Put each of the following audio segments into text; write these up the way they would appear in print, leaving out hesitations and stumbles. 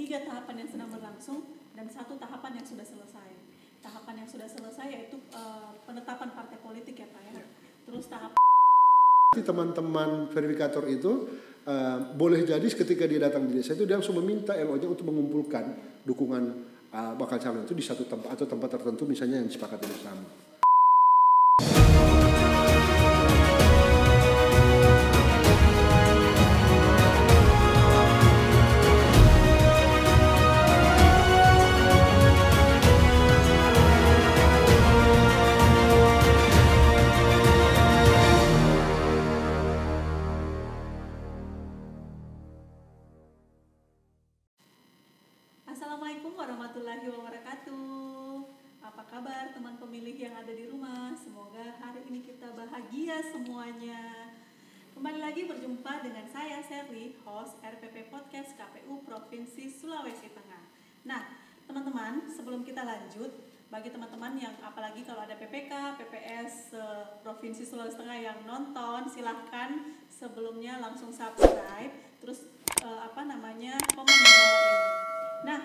3 tahapan yang sedang berlangsung dan 1 tahapan yang sudah selesai. Tahapan yang sudah selesai yaitu penetapan partai politik ya Pak ya. Terus tahap teman-teman verifikator itu boleh jadi ketika dia datang di desa itu dia langsung meminta LO-nya untuk mengumpulkan dukungan bakal calon itu di satu tempat atau tempat tertentu misalnya yang disepakati bersama. Assalamualaikum warahmatullahi wabarakatuh. Apa kabar teman pemilih yang ada di rumah? Semoga hari ini kita bahagia semuanya. Kembali lagi berjumpa dengan saya Sherly, host RPP Podcast KPU Provinsi Sulawesi Tengah. Nah, teman-teman, sebelum kita lanjut, bagi teman-teman yang apalagi kalau ada PPK, PPS Provinsi Sulawesi Tengah yang nonton, silahkan sebelumnya langsung subscribe, terus komen di bawah ini. Nah,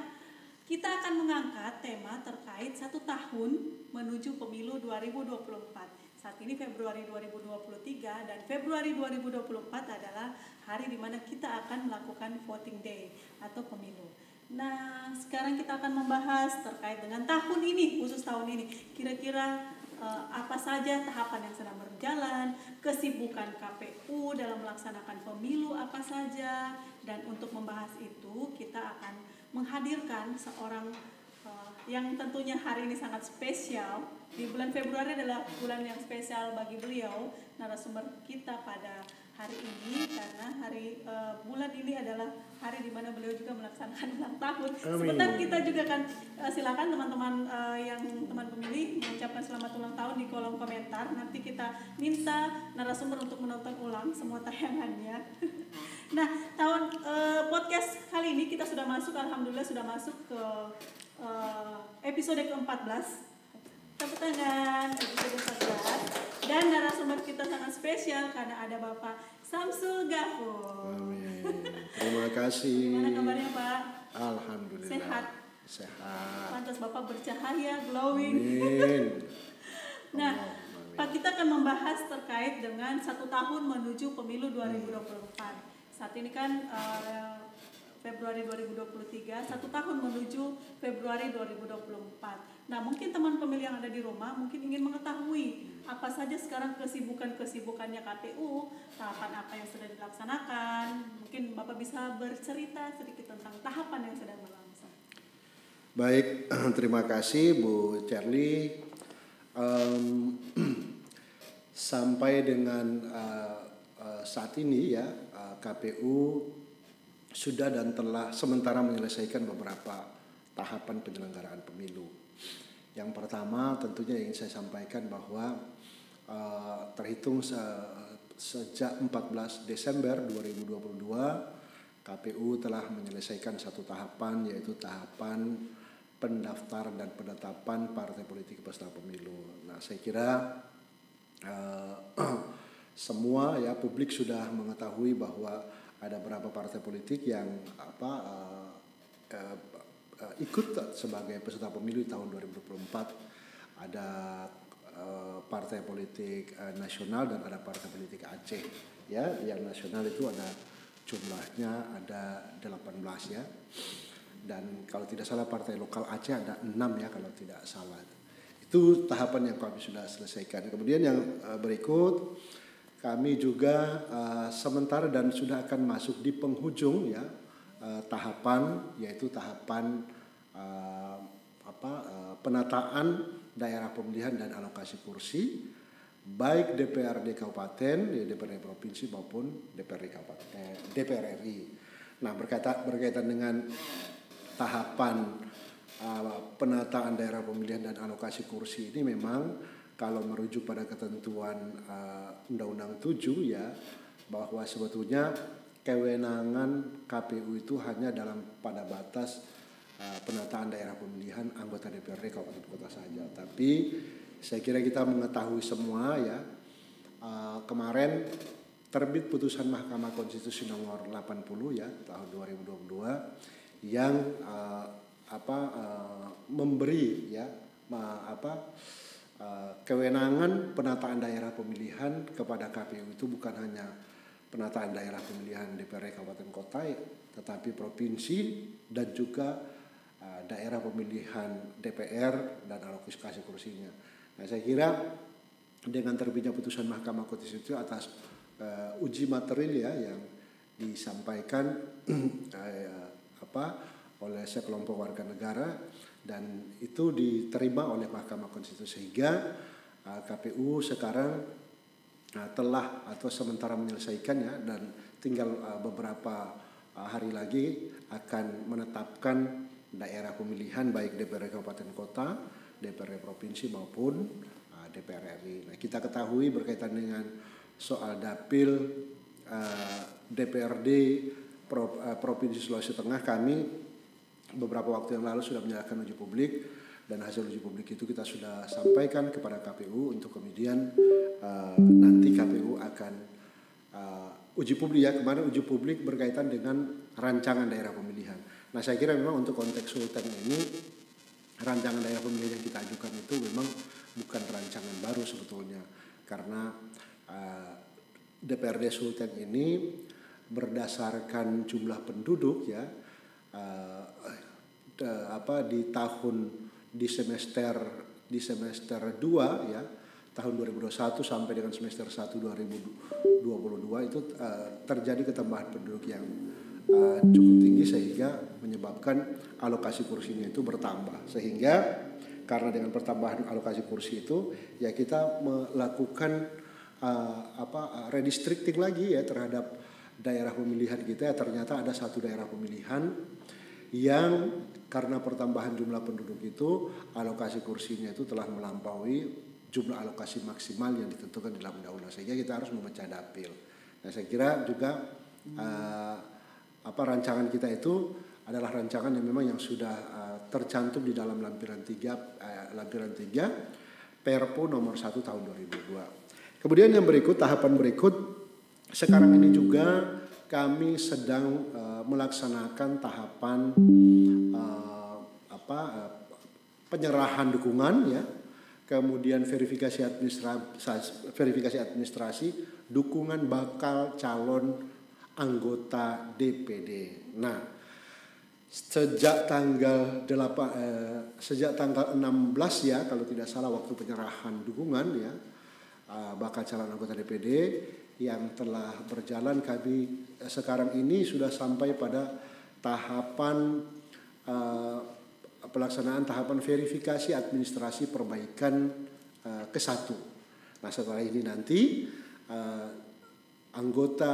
kita akan mengangkat tema terkait 1 tahun menuju pemilu 2024. Saat ini Februari 2023 dan Februari 2024 adalah hari di mana kita akan melakukan voting day atau pemilu. Nah, sekarang kita akan membahas terkait dengan tahun ini, khusus tahun ini. Kira-kira apa saja tahapan yang sedang berjalan, kesibukan KPU dalam melaksanakan pemilu apa saja, dan untuk membahas itu kita akan menghadirkan seorang yang tentunya hari ini sangat spesial. Di bulan Februari adalah bulan yang spesial bagi beliau, narasumber kita pada hari ini, karena bulan ini adalah hari di mana beliau juga melaksanakan ulang tahun. Sebentar kita juga akan silakan teman-teman yang teman pemilih mengucapkan selamat ulang tahun di kolom komentar. Nanti kita minta narasumber untuk menonton ulang semua tayangannya. Nah, podcast kali ini kita sudah masuk, alhamdulillah sudah masuk ke episode ke-14. Tepuk tangan, episode 14. Dan narasumber kita sangat spesial karena ada Bapak Samsul Ghafur. Amin. Terima kasih. Gimana kabarnya Pak? Alhamdulillah. Sehat. Pantas Bapak bercahaya, glowing. Amin. Nah, Pak, kita akan membahas terkait dengan 1 tahun menuju pemilu 2024. Saat ini kan Februari 2023, 1 tahun menuju Februari 2024. Nah, mungkin teman pemilih yang ada di rumah mungkin ingin mengetahui apa saja sekarang kesibukannya KPU, tahapan apa yang sudah dilaksanakan. Mungkin Bapak bisa bercerita sedikit tentang tahapan yang sedang berlangsung. Baik, terima kasih Bu Sherly. Sampai dengan saat ini ya, KPU sudah dan telah sementara menyelesaikan beberapa tahapan penyelenggaraan pemilu. Yang pertama tentunya ingin saya sampaikan bahwa terhitung sejak 14 Desember 2022 KPU telah menyelesaikan 1 tahapan, yaitu tahapan pendaftaran dan penetapan partai politik peserta pemilu. Nah, saya kira semua ya publik sudah mengetahui bahwa ada beberapa partai politik yang ikut sebagai peserta pemilu di tahun 2024. Ada partai politik nasional dan ada partai politik Aceh. Ya, yang nasional itu ada jumlahnya ada 18 ya. Dan kalau tidak salah partai lokal Aceh ada 6 ya kalau tidak salah. Itu tahapan yang kami sudah selesaikan. Kemudian yang berikut kami juga sementara dan sudah akan masuk di penghujung ya tahapan, yaitu tahapan penataan daerah pemilihan dan alokasi kursi baik DPRD Kabupaten, DPRD Provinsi maupun DPR RI. Nah, berkaitan dengan tahapan penataan daerah pemilihan dan alokasi kursi ini memang kalau merujuk pada ketentuan Undang-Undang 7 ya, bahwa sebetulnya kewenangan KPU itu hanya pada batas penataan daerah pemilihan anggota DPRD kabupaten kota saja. Tapi saya kira kita mengetahui semua ya, kemarin terbit putusan Mahkamah Konstitusi nomor 80 ya tahun 2022 yang memberi ya kewenangan penataan daerah pemilihan kepada KPU itu bukan hanya penataan daerah pemilihan DPRD kabupaten kota, tetapi provinsi dan juga daerah pemilihan DPR dan alokasi kursinya. Nah, saya kira dengan terbitnya putusan Mahkamah Konstitusi atas uji material ya yang disampaikan oleh sekelompok warga negara dan itu diterima oleh Mahkamah Konstitusi sehingga KPU sekarang telah atau sementara menyelesaikan ya dan tinggal beberapa hari lagi akan menetapkan daerah pemilihan baik DPRD kabupaten kota, DPRD provinsi maupun DPR RI. Nah, kita ketahui berkaitan dengan soal dapil DPRD Provinsi Sulawesi Tengah, kami beberapa waktu yang lalu sudah menyerahkan uji publik dan hasil uji publik itu kita sudah sampaikan kepada KPU untuk kemudian nanti KPU akan uji publik ya. Kemarin uji publik berkaitan dengan rancangan daerah pemilihan. Nah, saya kira memang untuk konteks Sulteng ini rancangan daerah pemilihan yang kita ajukan itu memang bukan rancangan baru sebetulnya karena DPRD Sulteng ini berdasarkan jumlah penduduk ya di semester 2 ya tahun 2021 sampai dengan semester 1 2022 itu terjadi ketambahan penduduk yang cukup tinggi sehingga menyebabkan alokasi kursinya itu bertambah, sehingga karena dengan pertambahan alokasi kursi itu ya kita melakukan redistricting lagi ya terhadap daerah pemilihan kita. Ternyata ada satu daerah pemilihan yang karena pertambahan jumlah penduduk itu alokasi kursinya itu telah melampaui jumlah alokasi maksimal yang ditentukan di dalam undang-undang, sehingga kita harus memecah dapil. Nah, saya kira juga rancangan kita itu adalah rancangan yang memang yang sudah tercantum di dalam lampiran 3 Perpu nomor 1 tahun 2002. Kemudian yang berikut, tahapan berikut, sekarang ini juga kami sedang melaksanakan tahapan penyerahan dukungan ya, kemudian verifikasi administrasi dukungan bakal calon anggota DPD. Nah, sejak tanggal 16 ya kalau tidak salah waktu penyerahan dukungan ya bakal calon anggota DPD yang telah berjalan, kami sekarang ini sudah sampai pada tahapan pelaksanaan tahapan verifikasi administrasi perbaikan ke-1. Nah, setelah ini nanti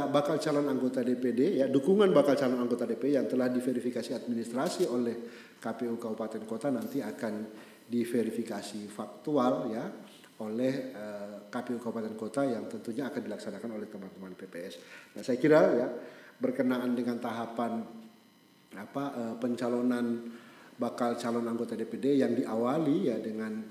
bakal calon anggota DPD ya, dukungan bakal calon anggota DPD yang telah diverifikasi administrasi oleh KPU Kabupaten Kota nanti akan diverifikasi faktual ya oleh KPU Kabupaten Kota yang tentunya akan dilaksanakan oleh teman-teman PPS. Nah, saya kira ya berkenaan dengan tahapan pencalonan bakal calon anggota DPD yang diawali ya dengan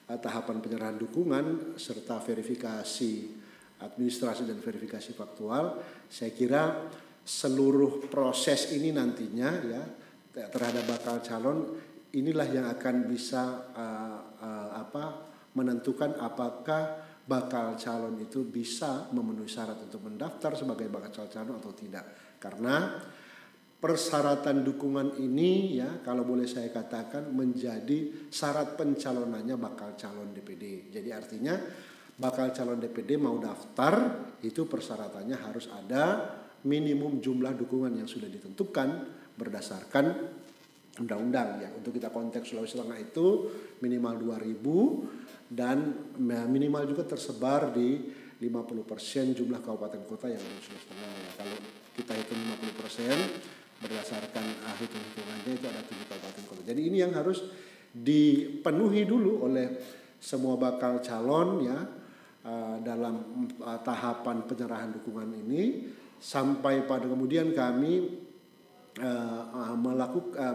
tahapan penyerahan dukungan serta verifikasi administrasi dan verifikasi faktual, saya kira seluruh proses ini nantinya ya terhadap bakal calon inilah yang akan bisa menentukan apakah bakal calon itu bisa memenuhi syarat untuk mendaftar sebagai bakal calon atau tidak. Karena persyaratan dukungan ini ya kalau boleh saya katakan menjadi syarat pencalonannya bakal calon DPD. Jadi artinya bakal calon DPD mau daftar itu persyaratannya harus ada minimum jumlah dukungan yang sudah ditentukan berdasarkan undang-undang ya. Untuk kita konteks Sulawesi Tengah itu minimal 2.000 dan minimal juga tersebar di 50% jumlah kabupaten kota yang ada di Sulawesi Tengah ya. Kalau kita hitung 50% berdasarkan hitung-hitungannya itu ada 7 kabupaten kota. Jadi ini yang harus dipenuhi dulu oleh semua bakal calon ya dalam tahapan penyerahan dukungan ini sampai pada kemudian kami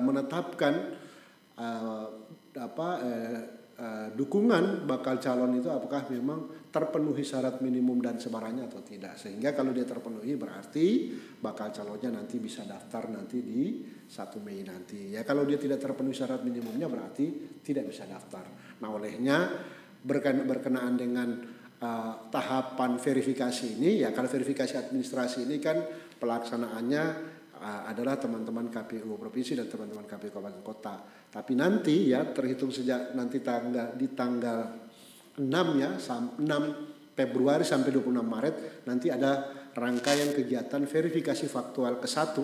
menetapkan dukungan bakal calon itu apakah memang terpenuhi syarat minimum dan sebarangnya atau tidak. Sehingga kalau dia terpenuhi berarti bakal calonnya nanti bisa daftar nanti di 1 Mei nanti. Ya kalau dia tidak terpenuhi syarat minimumnya berarti tidak bisa daftar. Nah olehnya berkenaan dengan tahapan verifikasi ini, ya kalau verifikasi administrasi ini kan pelaksanaannya adalah teman-teman KPU Provinsi dan teman-teman KPU Kabupaten Kota. Tapi nanti ya terhitung sejak nanti tanggal 6 ya, 6 Februari sampai 26 Maret nanti ada rangkaian kegiatan verifikasi faktual ke-1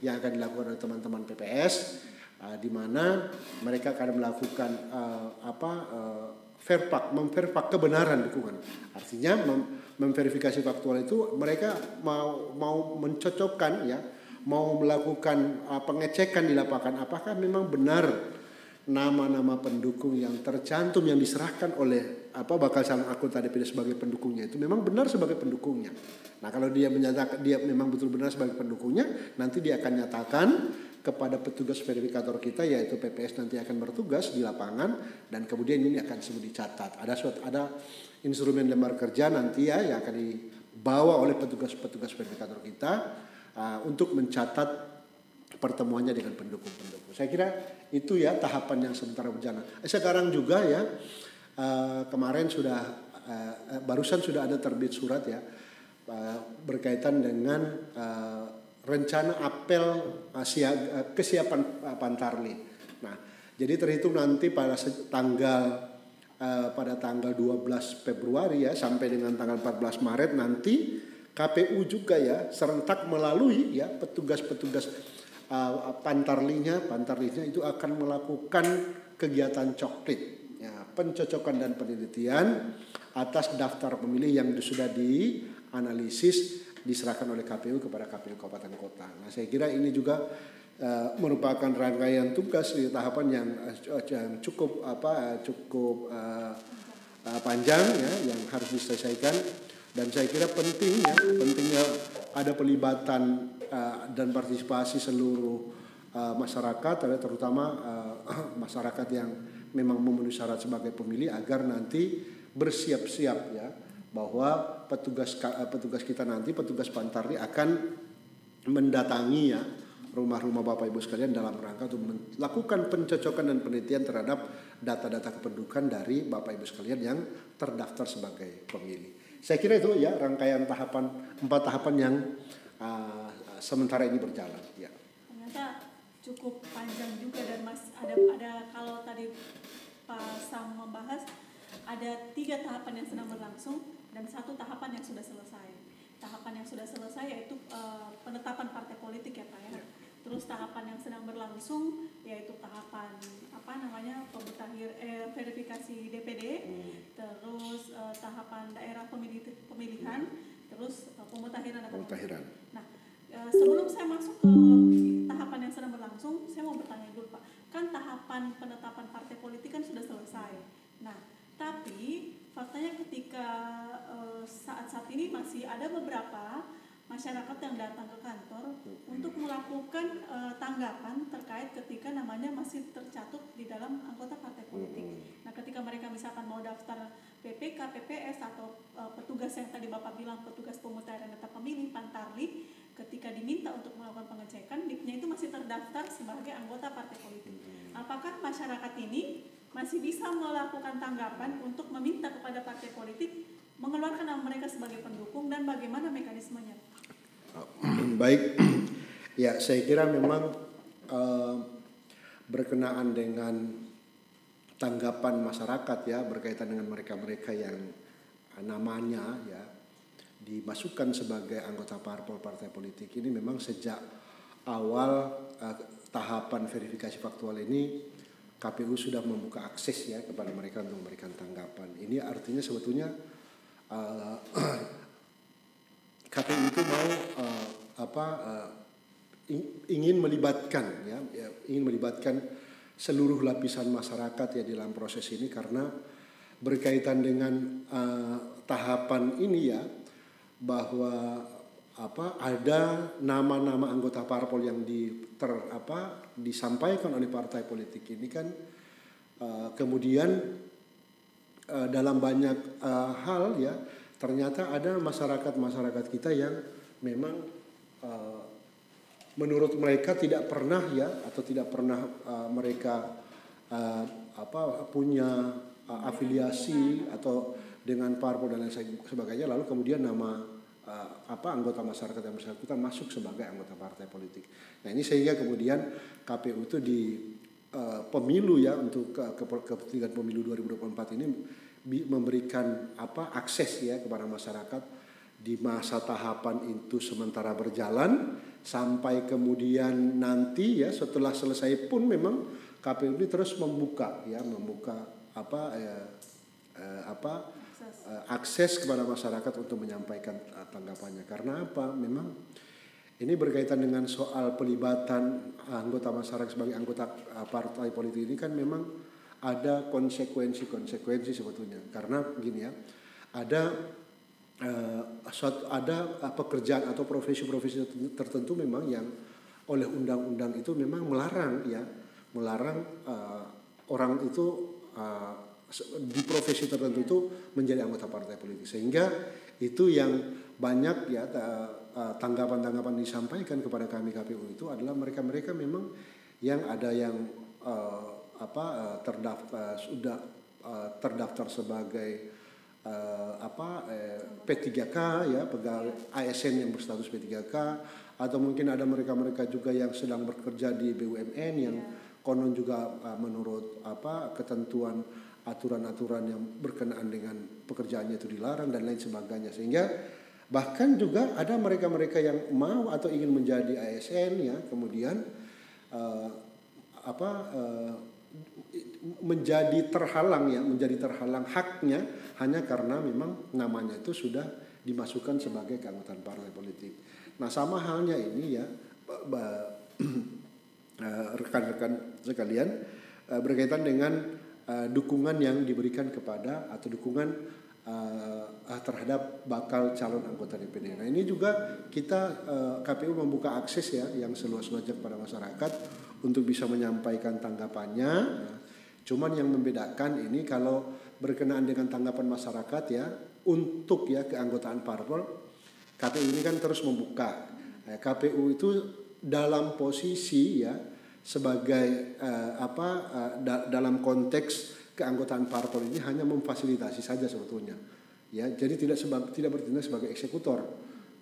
yang akan dilakukan oleh teman-teman PPS, di mana mereka akan melakukan memverifak kebenaran dukungan. Artinya memverifikasi faktual itu mereka mau mencocokkan ya, mau melakukan pengecekan di lapangan apakah memang benar nama-nama pendukung yang tercantum yang diserahkan oleh bakal calon anggota DPD sebagai pendukungnya itu memang benar sebagai pendukungnya. Nah kalau dia menyatakan dia memang betul benar sebagai pendukungnya, nanti dia akan nyatakan kepada petugas verifikator kita yaitu PPS nanti akan bertugas di lapangan dan kemudian ini akan semua dicatat. Ada instrumen lembar kerja nanti ya yang akan dibawa oleh petugas verifikator kita untuk mencatat pertemuannya dengan pendukung-pendukung. Saya kira itu ya tahapan yang sementara berjalan. Sekarang juga ya kemarin barusan sudah ada terbit surat ya berkaitan dengan rencana apel kesiapan Pantarli. Nah, jadi terhitung nanti pada tanggal 12 Februari ya sampai dengan tanggal 14 Maret nanti KPU juga ya serentak melalui ya petugas-petugas Pantarlinya itu akan melakukan kegiatan coklit ya, pencocokan dan penelitian atas daftar pemilih yang sudah dianalisis diserahkan oleh KPU kepada KPU Kabupaten Kota. Nah, saya kira ini juga merupakan rangkaian tugas di tahapan yang cukup panjang ya yang harus diselesaikan dan saya kira pentingnya ada pelibatan dan partisipasi seluruh masyarakat, terutama masyarakat yang memang memenuhi syarat sebagai pemilih agar nanti bersiap-siap ya bahwa petugas kita nanti petugas Pantarli akan mendatangi ya rumah-rumah Bapak Ibu sekalian dalam rangka untuk melakukan pencocokan dan penelitian terhadap data-data kependudukan dari Bapak Ibu sekalian yang terdaftar sebagai pemilih. Saya kira itu ya rangkaian 4 tahapan yang sementara ini berjalan. Ya. Ternyata cukup panjang juga dan ada kalau tadi Pak Sam membahas ada 3 tahapan yang sedang berlangsung dan 1 tahapan yang sudah selesai. Tahapan yang sudah selesai yaitu penetapan partai politik ya Pak ya. Terus tahapan yang sedang berlangsung yaitu tahapan verifikasi DPD, terus tahapan daerah pemilihan, terus pemutahiran. Nah, sebelum saya masuk ke tahapan yang sedang berlangsung, saya mau bertanya dulu Pak. Kan tahapan penetapan partai politik kan sudah selesai. Nah, tapi faktanya ketika saat ini masih ada beberapa masyarakat yang datang ke kantor untuk melakukan tanggapan terkait ketika namanya masih tercatut di dalam anggota partai politik. Nah, ketika mereka misalkan mau daftar PPK, PPS atau petugas yang tadi Bapak bilang petugas pemutahiran data pemilih Pantarli, ketika diminta untuk melakukan pengecekan, NIK-nya itu masih terdaftar sebagai anggota partai politik. Apakah masyarakat ini masih bisa melakukan tanggapan untuk meminta kepada partai politik mengeluarkan nama mereka sebagai pendukung dan bagaimana mekanismenya? Baik, ya saya kira memang berkenaan dengan tanggapan masyarakat ya berkaitan dengan mereka-mereka yang namanya ya dimasukkan sebagai anggota partai politik ini memang sejak awal tahapan verifikasi faktual ini KPU sudah membuka akses ya kepada mereka untuk memberikan tanggapan. Ini artinya sebetulnya KPU itu mau ingin melibatkan seluruh lapisan masyarakat ya dalam proses ini karena berkaitan dengan tahapan ini ya bahwa ada nama-nama anggota parpol yang disampaikan oleh partai politik ini kan kemudian dalam banyak hal ya, ternyata ada masyarakat kita yang memang menurut mereka tidak pernah ya, atau tidak pernah mereka punya afiliasi atau dengan parpol dan lain sebagainya, lalu kemudian nama anggota masyarakat yang bersangkutan masuk sebagai anggota partai politik. Nah ini sehingga kemudian KPU itu di pemilu ya, untuk kepentingan pemilu 2024 ini memberikan akses ya kepada masyarakat di masa tahapan itu sementara berjalan sampai kemudian nanti ya setelah selesai pun memang KPU ini terus membuka akses kepada masyarakat untuk menyampaikan tanggapannya. Karena apa? Memang ini berkaitan dengan soal pelibatan anggota masyarakat sebagai anggota partai politik ini kan memang ada konsekuensi sebetulnya. Karena begini ya, ada pekerjaan atau profesi-profesi tertentu memang yang oleh undang-undang itu memang melarang orang itu di profesi tertentu itu menjadi anggota partai politik, sehingga itu yang banyak ya tanggapan-tanggapan disampaikan kepada kami KPU itu adalah mereka memang yang ada yang terdaftar sebagai P3K ya, pegawai ASN yang berstatus P3K, atau mungkin ada mereka juga yang sedang bekerja di BUMN yang konon juga menurut ketentuan aturan-aturan yang berkenaan dengan pekerjaannya itu dilarang dan lain sebagainya, sehingga bahkan juga ada mereka yang mau atau ingin menjadi ASN ya, kemudian menjadi terhalang haknya hanya karena memang namanya itu sudah dimasukkan sebagai keanggotaan partai politik. Nah sama halnya ini ya rekan-rekan sekalian berkaitan dengan dukungan yang diberikan kepada atau dukungan terhadap bakal calon anggota DPD. Nah ini juga kita KPU membuka akses ya yang seluas-luasnya kepada masyarakat untuk bisa menyampaikan tanggapannya. Cuman yang membedakan ini kalau berkenaan dengan tanggapan masyarakat ya untuk ya keanggotaan parpol, KPU ini kan terus membuka. KPU itu dalam posisi ya sebagai dalam konteks keanggotaan parpol ini hanya memfasilitasi saja sebetulnya ya, jadi tidak bertindak sebagai eksekutor.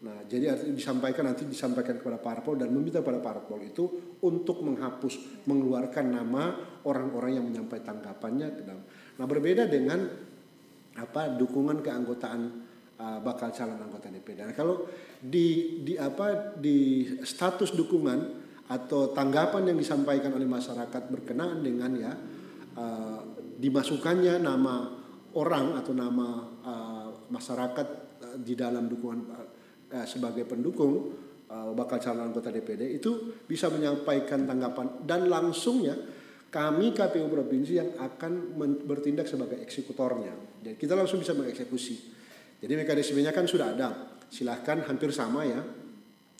Nah jadi disampaikan kepada parpol dan meminta pada parpol itu untuk mengeluarkan nama orang-orang yang menyampaikan tanggapannya ke dalam. Nah berbeda dengan dukungan keanggotaan bakal calon anggota DPD. Nah kalau di status dukungan atau tanggapan yang disampaikan oleh masyarakat berkenaan dengan ya dimasukkannya nama orang atau nama masyarakat di dalam dukungan sebagai pendukung bakal calon anggota DPD itu bisa menyampaikan tanggapan dan langsung ya kami KPU provinsi yang akan bertindak sebagai eksekutornya. Jadi kita langsung bisa mengeksekusi. Jadi mekanismenya kan sudah ada. Silahkan hampir sama ya.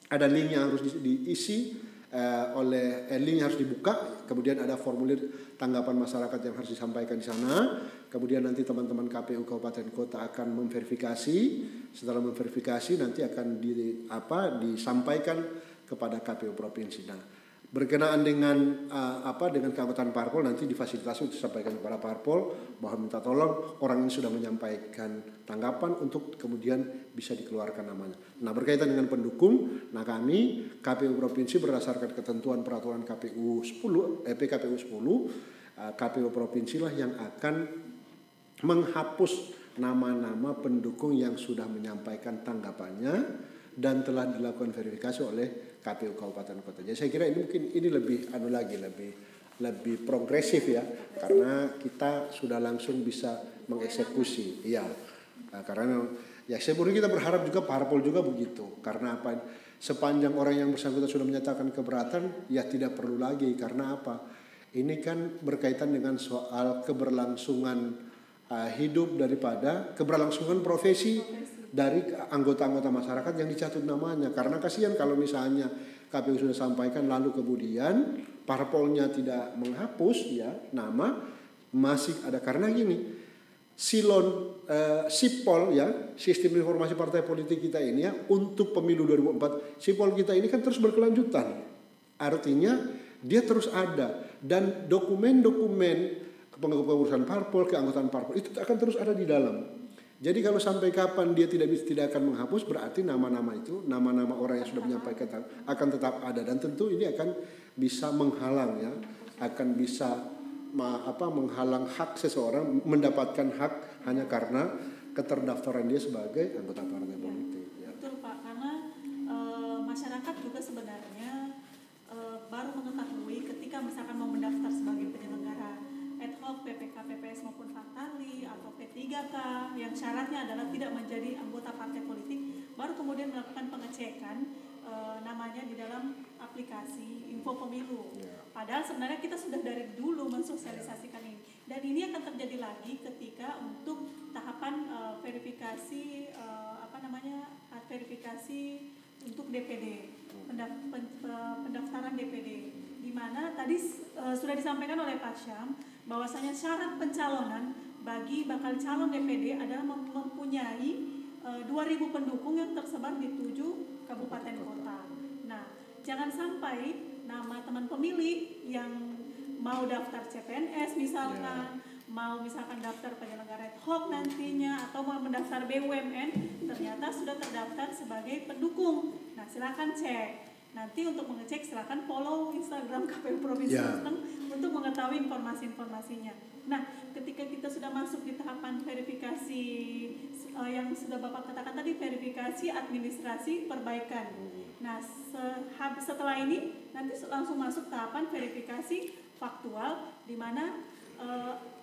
Ada link yang harus diisi link yang harus dibuka, kemudian ada formulir tanggapan masyarakat yang harus disampaikan di sana. Kemudian nanti teman-teman KPU kabupaten kota akan memverifikasi. Setelah memverifikasi nanti akan disampaikan kepada KPU provinsi. Nah, berkenaan dengan dengan keanggotaan parpol nanti difasilitasi untuk disampaikan kepada parpol bahwa minta tolong orang ini sudah menyampaikan tanggapan untuk kemudian bisa dikeluarkan namanya. Nah berkaitan dengan pendukung, nah kami KPU provinsi berdasarkan ketentuan peraturan KPU 10 PKPU 10 KPU provinsi lah yang akan menghapus nama-nama pendukung yang sudah menyampaikan tanggapannya dan telah dilakukan verifikasi oleh KPU kabupaten kota. Jadi saya kira ini mungkin lebih progresif ya, karena kita sudah langsung bisa mengeksekusi. Iya. Nah, karena ya sebenarnya kita berharap juga parpol juga begitu. Karena apa? Sepanjang orang yang bersangkutan sudah menyatakan keberatan, ya tidak perlu lagi. Karena apa? Ini kan berkaitan dengan soal keberlangsungan hidup daripada keberlangsungan profesi dari anggota-anggota masyarakat yang dicatut namanya. Karena kasihan kalau misalnya KPU sudah sampaikan lalu kemudian parpolnya tidak menghapus ya nama masih ada. Karena gini, SIPOL ya, sistem informasi partai politik kita ini ya, untuk pemilu 2004 SIPOL kita ini kan terus berkelanjutan. Artinya dia terus ada, dan dokumen-dokumen kepengurusan parpol, keanggotaan parpol itu akan terus ada di dalam. Jadi kalau sampai kapan dia tidak akan menghapus, berarti nama-nama itu, nama-nama orang yang sudah menyampaikan akan tetap ada, dan tentu ini akan bisa menghalang ya, akan bisa menghalang hak seseorang mendapatkan hak hanya karena keterdaftaran dia sebagai anggota partai politik. Ya. Betul Pak, karena masyarakat juga sebenarnya baru mengetahui ketika misalkan mau mendaftar sebagai penyelenggara ad hoc, PPK, PPS maupun Fatali atau P3K yang syaratnya adalah tidak menjadi anggota partai politik, baru kemudian melakukan pengecekan namanya di dalam aplikasi info pemilu. Padahal sebenarnya kita sudah dari dulu mensosialisasikan ini, dan ini akan terjadi lagi ketika untuk tahapan verifikasi verifikasi untuk DPD, pendaftaran DPD, di mana tadi sudah disampaikan oleh Pak Syam bahwasanya syarat pencalonan bagi bakal calon DPD adalah mempunyai 2.000 pendukung yang tersebar di 7 kabupaten kota. Nah, jangan sampai nama teman pemilih yang mau daftar CPNS misalkan, mau misalkan daftar penyelenggara ad hoc nantinya, atau mau mendaftar BUMN, ternyata sudah terdaftar sebagai pendukung. Nah, silakan cek. Nanti untuk mengecek silakan follow Instagram KPU Provinsi Banten untuk mengetahui informasi-informasinya. Nah, ketika kita sudah masuk di tahapan verifikasi yang sudah Bapak katakan tadi, verifikasi administrasi perbaikan. Nah, setelah ini nanti langsung masuk tahapan verifikasi faktual, di mana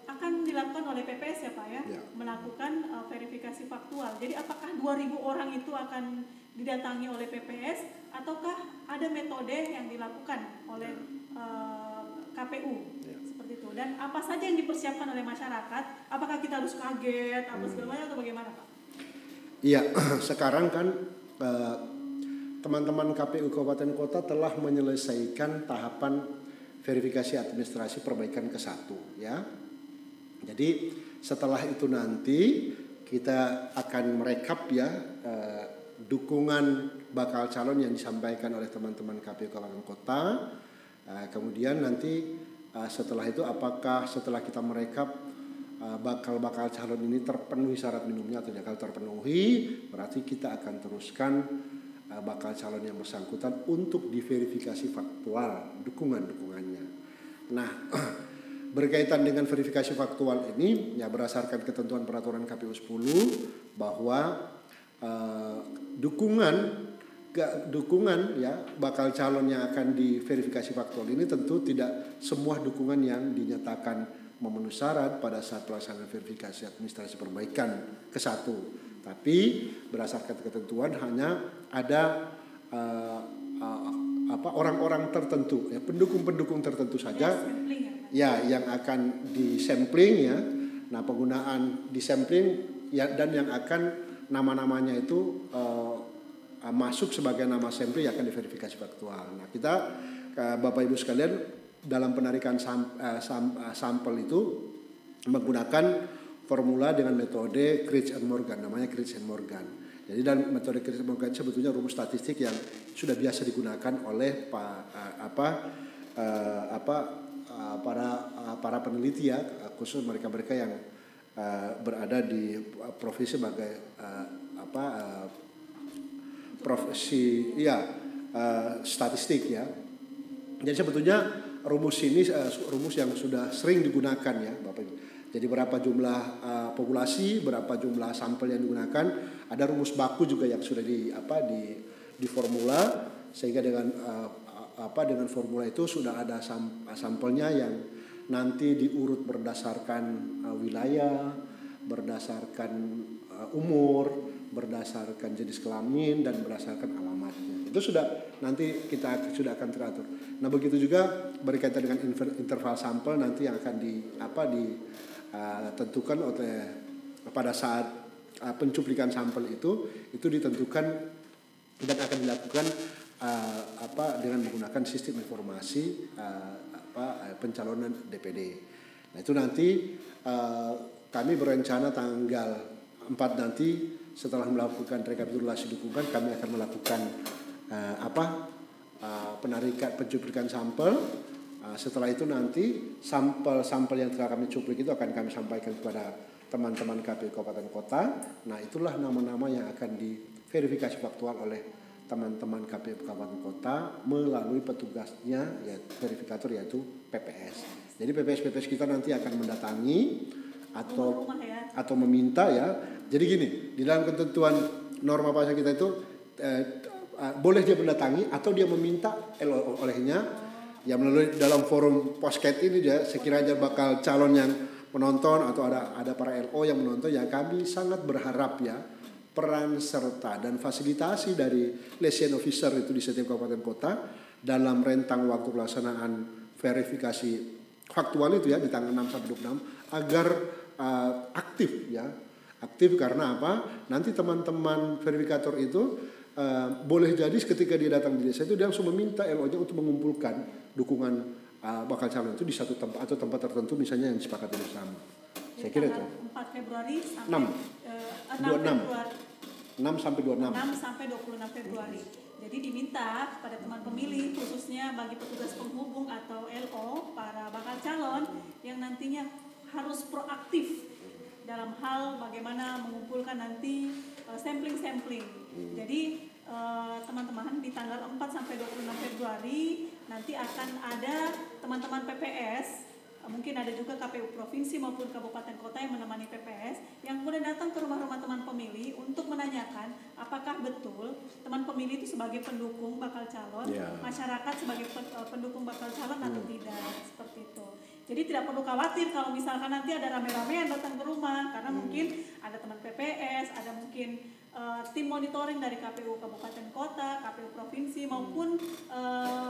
akan dilakukan oleh PPS ya Pak ya, melakukan verifikasi faktual. Jadi apakah 2.000 orang itu akan didatangi oleh PPS, ataukah ada metode yang dilakukan oleh KPU seperti itu, dan apa saja yang dipersiapkan oleh masyarakat? Apakah kita harus kaget apa segala macam atau bagaimana Pak? Iya, sekarang kan teman-teman KPU Kabupaten Kota telah menyelesaikan tahapan verifikasi administrasi perbaikan ke-1 ya. Jadi setelah itu nanti kita akan merekap ya dukungan bakal calon yang disampaikan oleh teman-teman KPU Kabupaten Kota. Kemudian nanti setelah itu apakah setelah kita merekap bakal calon ini terpenuhi syarat minimumnya atau tidak, kalau terpenuhi berarti kita akan teruskan bakal calon yang bersangkutan untuk diverifikasi faktual dukungannya. Nah, berkaitan dengan verifikasi faktual ini ya berdasarkan ketentuan peraturan KPU 10 bahwa dukungan ya bakal calon yang akan diverifikasi faktual ini tentu tidak semua dukungan yang dinyatakan memenuhi syarat pada saat pelaksanaan verifikasi administrasi perbaikan ke-1, tapi berdasarkan ketentuan hanya ada orang-orang tertentu ya, pendukung tertentu saja ya yang akan disampling ya. Nah, penggunaan disampling ya, dan yang akan nama-namanya itu masuk sebagai nama sampling yang akan diverifikasi faktual. Nah, kita Bapak Ibu sekalian dalam penarikan sampel itu menggunakan formula dengan metode Critch and Morgan, namanya Critch and Morgan. Jadi dalam metode Critch and Morgan sebetulnya rumus statistik yang sudah biasa digunakan oleh para peneliti ya, khusus mereka yang berada di profesi sebagai profesi ya statistik ya. Jadi sebetulnya rumus ini rumus yang sudah sering digunakan ya Bapak Ibu. Jadi berapa jumlah populasi, berapa jumlah sampel yang digunakan, ada rumus baku juga yang sudah di formula, sehingga dengan formula itu sudah ada sampelnya yang nanti diurut berdasarkan wilayah, berdasarkan umur, berdasarkan jenis kelamin, dan berdasarkan alamatnya. Itu sudah nanti kita sudah akan teratur. Nah, begitu juga berkaitan dengan interval sampel nanti yang akan ditentukan oleh pada saat pencuplikan sampel itu ditentukan dan akan dilakukan dengan menggunakan sistem informasi pencalonan DPD. Nah, itu nanti kami berencana tanggal 4 nanti setelah melakukan rekapitulasi dukungan kami akan melakukan penarikan pencuplikan sampel. Setelah itu nanti sampel-sampel yang telah kami cuplik itu akan kami sampaikan kepada teman-teman KPU Kabupaten Kota. Nah, itulah nama-nama yang akan diverifikasi faktual oleh teman-teman KPU Kabupaten Kota melalui petugasnya ya verifikator yaitu PPS. Jadi PPS kita nanti akan mendatangi atau meminta ya. Jadi gini, di dalam ketentuan norma pasal kita itu boleh dia mendatangi atau dia meminta olehnya. Ya melalui dalam forum Posket ini dia sekiranya bakal calon yang menonton atau ada para LO yang menonton, ya kami sangat berharap ya peran serta dan fasilitasi dari liaison officer itu di setiap kabupaten kota dalam rentang waktu pelaksanaan verifikasi faktual itu ya di tanggal 6 sampai 26 agar aktif ya. Aktif karena apa? Nanti teman-teman verifikator itu boleh jadi ketika dia datang di desa itu dia langsung meminta LO-nya untuk mengumpulkan dukungan bakal calon itu di satu tempat atau tempat tertentu misalnya yang disepakati bersama. Saya kira itu. 4 Februari sampai 6 sampai 26. 6 sampai 26 Februari. Jadi diminta kepada teman pemilih khususnya bagi petugas penghubung atau LO para bakal calon yang nantinya harus proaktif dalam hal bagaimana mengumpulkan nanti sampling. Jadi teman-teman di tanggal 4 sampai 26 Februari nanti akan ada teman-teman PPS, mungkin ada juga KPU provinsi maupun kabupaten kota yang menemani PPS yang kemudian datang ke rumah-rumah teman pemilih untuk menanyakan apakah betul teman pemilih itu sebagai pendukung bakal calon, masyarakat sebagai pendukung bakal calon atau tidak, seperti itu. Jadi tidak perlu khawatir kalau misalkan nanti ada rame-rame yang datang ke rumah karena mungkin ada teman PPS, ada mungkin tim monitoring dari KPU Kabupaten Kota, KPU Provinsi maupun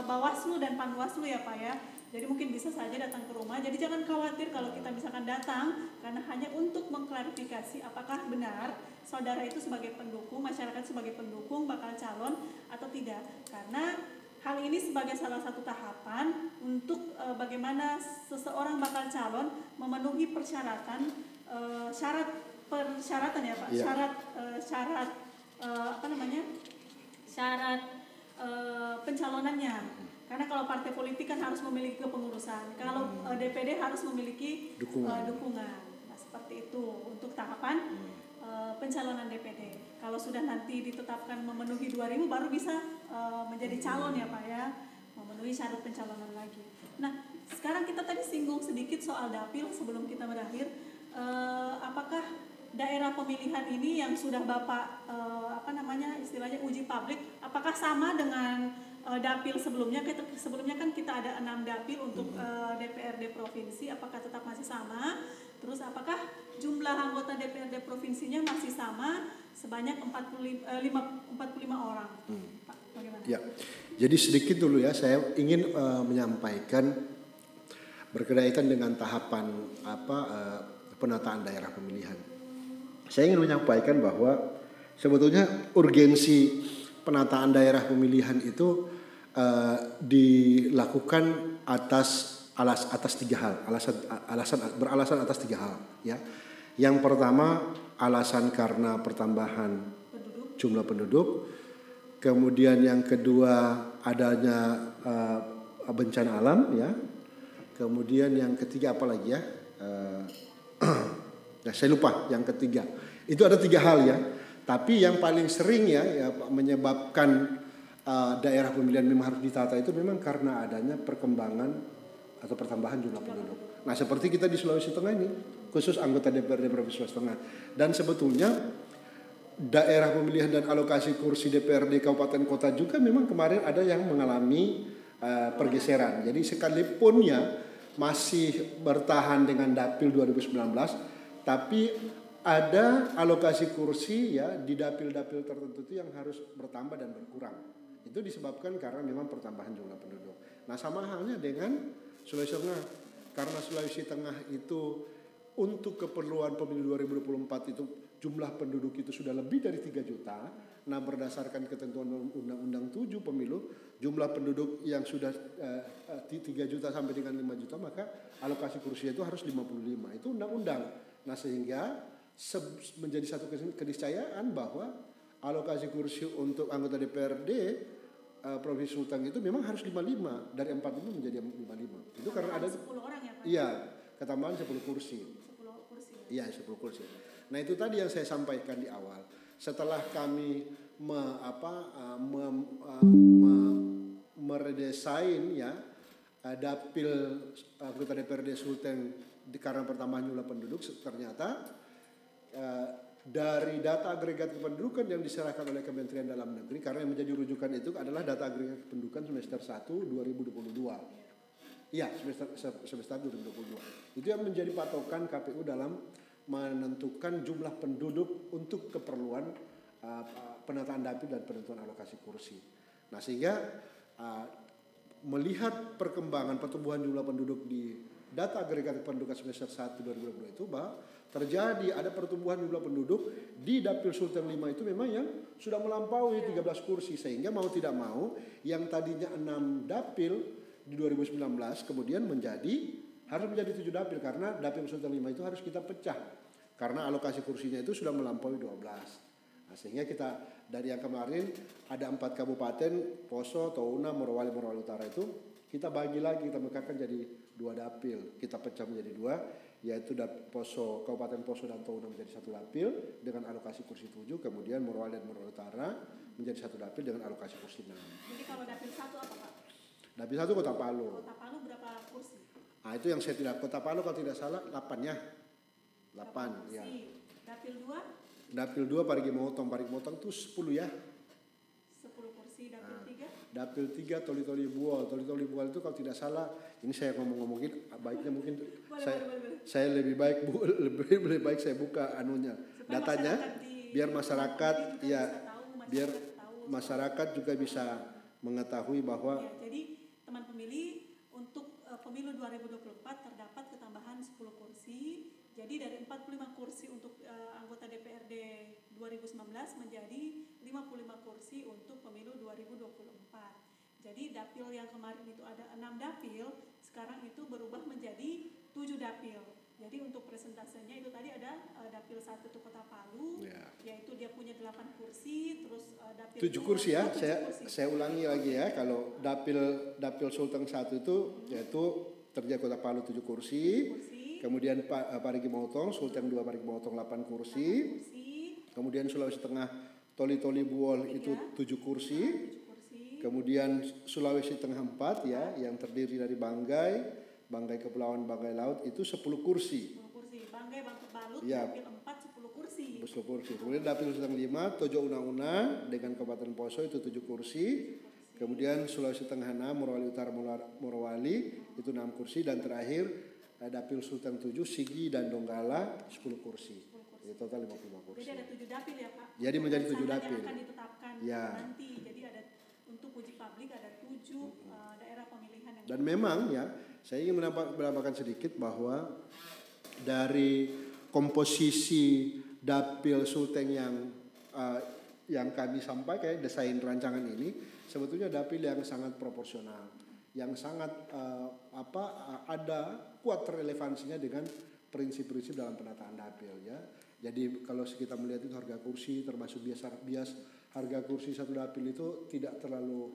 Bawaslu dan Panwaslu ya Pak ya. Jadi mungkin bisa saja datang ke rumah. Jadi jangan khawatir kalau kita misalkan datang karena hanya untuk mengklarifikasi apakah benar saudara itu sebagai pendukung, masyarakat sebagai pendukung bakal calon atau tidak. Karena hal ini sebagai salah satu tahapan untuk bagaimana seseorang bakal calon memenuhi persyaratan persyaratan ya Pak, syarat pencalonannya. Karena kalau partai politik kan harus memiliki kepengurusan, kalau DPD harus memiliki dukungan. Nah, seperti itu untuk tahapan pencalonan DPD. Kalau sudah nanti ditetapkan memenuhi 2000 baru bisa menjadi calon ya Pak ya, memenuhi syarat pencalonan lagi. Nah, sekarang kita tadi singgung sedikit soal dapil sebelum kita berakhir. Apakah daerah pemilihan ini yang sudah Bapak istilahnya uji publik, apakah sama dengan dapil sebelumnya? Sebelumnya kan kita ada 6 dapil untuk DPRD provinsi, apakah tetap masih sama? Terus apakah jumlah anggota DPRD provinsinya masih sama sebanyak 45 orang? Pak, bagaimana? Ya, jadi sedikit dulu ya, saya ingin menyampaikan berkaitan dengan tahapan penataan daerah pemilihan. Saya ingin menyampaikan bahwa sebetulnya urgensi penataan daerah pemilihan itu dilakukan atas 3 hal, beralasan atas 3 hal ya. Yang pertama alasan karena pertambahan jumlah penduduk, kemudian yang kedua adanya bencana alam ya, kemudian yang ketiga apa lagi ya? Nah, saya lupa yang ketiga. Itu ada 3 hal ya. Tapi yang paling sering ya menyebabkan daerah pemilihan memang harus ditata itu memang karena adanya perkembangan atau pertambahan jumlah penduduk. Nah, seperti kita di Sulawesi Tengah ini, khusus anggota DPRD Provinsi Sulawesi Tengah. Dan sebetulnya daerah pemilihan dan alokasi kursi DPRD kabupaten kota juga memang kemarin ada yang mengalami pergeseran. Jadi sekalipun ya masih bertahan dengan dapil 2019, tapi ada alokasi kursi ya di dapil-dapil tertentu itu yang harus bertambah dan berkurang. Itu disebabkan karena memang pertambahan jumlah penduduk. Nah, sama halnya dengan Sulawesi Tengah. Karena Sulawesi Tengah itu untuk keperluan pemilu 2024 itu jumlah penduduk itu sudah lebih dari 3 juta, nah berdasarkan ketentuan Undang-Undang 7 pemilu, jumlah penduduk yang sudah 3 juta sampai dengan 5 juta, maka alokasi kursi itu harus 55. Itu undang-undang. Nah sehingga menjadi satu keniscayaan bahwa alokasi kursi untuk anggota DPRD Provinsi Sulteng itu memang harus 55, dari 45 menjadi 55. Itu karena ada 10 orang ya Pak? Iya, ketambahan 10 kursi. 10 kursi. Iya, 10 kursi. Nah, itu tadi yang saya sampaikan di awal. Setelah kami meredesain ya dapil anggota DPRD Sulteng karena pertambahan jumlah penduduk, ternyata dari data agregat kependudukan yang diserahkan oleh Kementerian Dalam Negeri, karena yang menjadi rujukan itu adalah data agregat kependudukan semester 1 2022. Iya, semester 2022. Itu yang menjadi patokan KPU dalam menentukan jumlah penduduk untuk keperluan penataan dapil dan penentuan alokasi kursi. Nah, sehingga melihat perkembangan pertumbuhan jumlah penduduk di data agregat kependudukan semester 1 2022 itu bahwa terjadi ada pertumbuhan jumlah penduduk di Dapil Sulteng 5 itu memang yang sudah melampaui 13 kursi, sehingga mau tidak mau yang tadinya 6 dapil di 2019 kemudian harus menjadi 7 dapil, karena Dapil Sulteng 5 itu harus kita pecah karena alokasi kursinya itu sudah melampaui 12. Nah, sehingga kita dari yang kemarin ada 4 kabupaten Poso, Touna, Morowali Utara itu kita bagi lagi, kita mekakan jadi 2 dapil, kita pecah menjadi 2, yaitu Kabupaten Poso dan Touna menjadi 1 dapil dengan alokasi kursi 7, kemudian Morowali dan Morowali Utara menjadi 1 dapil dengan alokasi kursi 6. Jadi kalau dapil 1 apa Pak? Dapil 1 Kota Palu. Kota Palu berapa kursi? Nah, itu yang saya tidak, Kota Palu kalau tidak salah 8 ya. 8 ya. Dapil 2? Dapil 2 Parigi Motong itu 10 ya. 10 kursi. Dapil 3? Dapil 3 Toli Buol itu kalau tidak salah, ini saya ngomongin baiknya mungkin saya lebih baik saya buka datanya biar masyarakat biar masyarakat juga bisa mengetahui bahwa ya, jadi teman pemilih untuk pemilu 2024 terdapat ketambahan 10 kursi. Jadi dari 45 kursi untuk anggota DPRD 2019 menjadi 55 kursi untuk pemilu 2024. Jadi dapil yang kemarin itu ada 6 dapil, sekarang itu berubah menjadi 7 dapil. Jadi untuk presentasenya itu tadi ada dapil 1 itu Kota Palu, yaitu dia punya 8 kursi, terus dapil 7 kursi ya. Saya ulangi lagi ya, kalau dapil Sulteng 1 itu yaitu terjadi Kota Palu 7 kursi. Kemudian Parigi Motong, Sulteng 2 Parigi Motong 8 kursi. Kemudian Sulawesi Tengah Toli Buol itu 7 kursi. Kemudian Sulawesi Tengah 4 ya, yang terdiri dari Banggai Kepulauan, Banggai Laut itu 10 kursi. 10 kursi. Banggai Balut ya. Dapil 4 10 kursi. 10 kursi. Kemudian Dapil Sulteng 5 Tojo Una dengan Kabupaten Poso itu 7 kursi. Kemudian Sulawesi Tengah 6 Morowali Utara Morowali itu 6 kursi, dan terakhir Dapil Sulteng 7 Sigi dan Donggala 10 kursi. Jadi total 55 kursi. Jadi ada 7 dapil ya Pak? Jadi menjadi 7 dapil. Yang akan ditetapkan nanti. Jadi ada untuk uji publik ada 7 daerah pemilihan yang dan memang ya, saya ingin menambahkan sedikit bahwa dari komposisi Dapil Sulteng yang kami sampaikan desain rancangan ini sebetulnya dapil yang sangat proporsional, yang sangat ada kuat relevansinya dengan prinsip-prinsip dalam penataan dapil ya. Jadi kalau kita melihat itu harga kursi termasuk bias harga kursi satu dapil itu tidak terlalu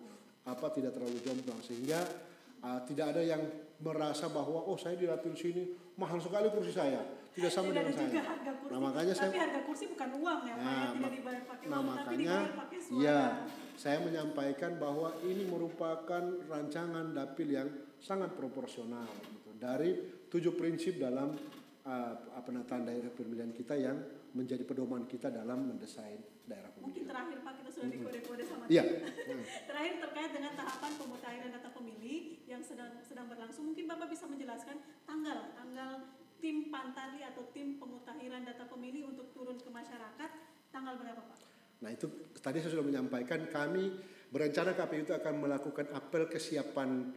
jomplang, sehingga tidak ada yang merasa bahwa saya di dapil sini mahal sekali kursi saya, tidak sama dengan saya. Nah, makanya harga kursi bukan uang ya, tidak dibayar pakai uang, tapi dibayar pakai suara. Ya, saya menyampaikan bahwa ini merupakan rancangan dapil yang sangat proporsional gitu, dari 7 prinsip dalam penataan daerah pemilihan kita yang menjadi pedoman kita dalam mendesain daerah pemilihan. Mungkin terakhir Pak, kita sudah dikode-kode sama terakhir terkait dengan tahapan pemutahiran data pemilih yang sedang berlangsung, mungkin Bapak bisa menjelaskan tanggal tim Pantali atau tim pemutahiran data pemilih untuk turun ke masyarakat tanggal berapa Pak? Nah itu tadi saya sudah menyampaikan, kami berencana KPU itu akan melakukan apel kesiapan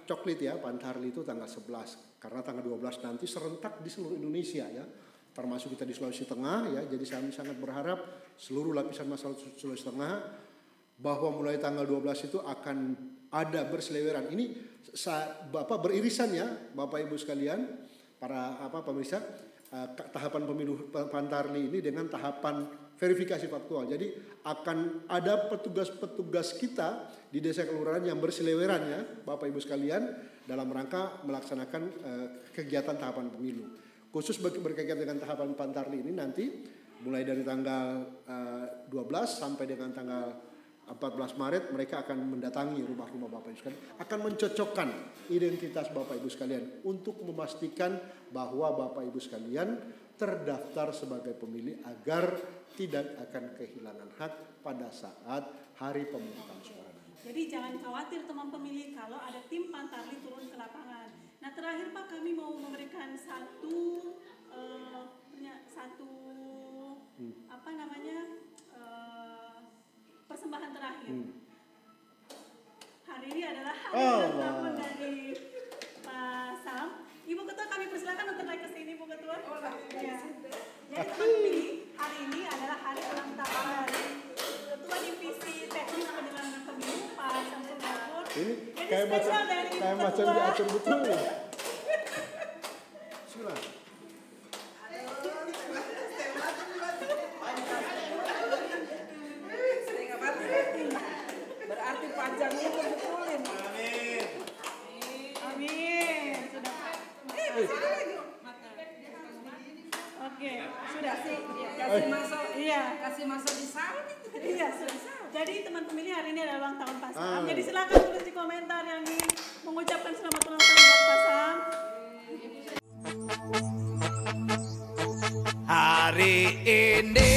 coklit ya, Pantarli itu tanggal 11, karena tanggal 12 nanti serentak di seluruh Indonesia ya. termasuk kita di Sulawesi Tengah ya. Jadi kami sangat berharap seluruh lapisan masyarakat Sulawesi Tengah bahwa mulai tanggal 12 itu akan ada berseleweran. Ini beririsan ya Bapak Ibu sekalian, para pemirsa, tahapan pemilu Pantarli ini dengan tahapan verifikasi faktual. Jadi akan ada petugas-petugas kita di desa kelurahan yang berseleweran ya Bapak Ibu sekalian dalam rangka melaksanakan kegiatan tahapan pemilu. Khusus berkaitan dengan tahapan Pantarli ini nanti mulai dari tanggal 12 sampai dengan tanggal 14 Maret mereka akan mendatangi rumah-rumah Bapak Ibu sekalian, akan mencocokkan identitas Bapak Ibu sekalian untuk memastikan bahwa Bapak Ibu sekalian terdaftar sebagai pemilih agar tidak akan kehilangan hak pada saat hari pemungutan suara. Jadi jangan khawatir teman pemilih kalau ada tim Pantarli turun ke lapangan. Nah terakhir Pak, kami mau memberikan satu persembahan terakhir. Hari ini adalah hari ulang tahun dari Pak Sam. Ibu Ketua kami persilakan untuk naik ke sini, Bu Ketua. Ya. Jadi teman pemilih, hari ini adalah hari ulang tahun dari Ketua Divisi Teknis Penyelenggaraan Pemilu Pak Samsul Gafur. Ini kayak macam diatur betul. Bismillah. Berarti panjangnya betulin. Amin. Amin. Sudah. Oke, sudah sih. Kasih masuk. Iya. Kasih masuk di sana. Iya, sudah. Jadi teman pemilih hari ini adalah ulang tahun Pak Sam. Jadi silakan tulis di komentar yang mengucapkan selamat ulang tahun buat Pak Sam. Hari ini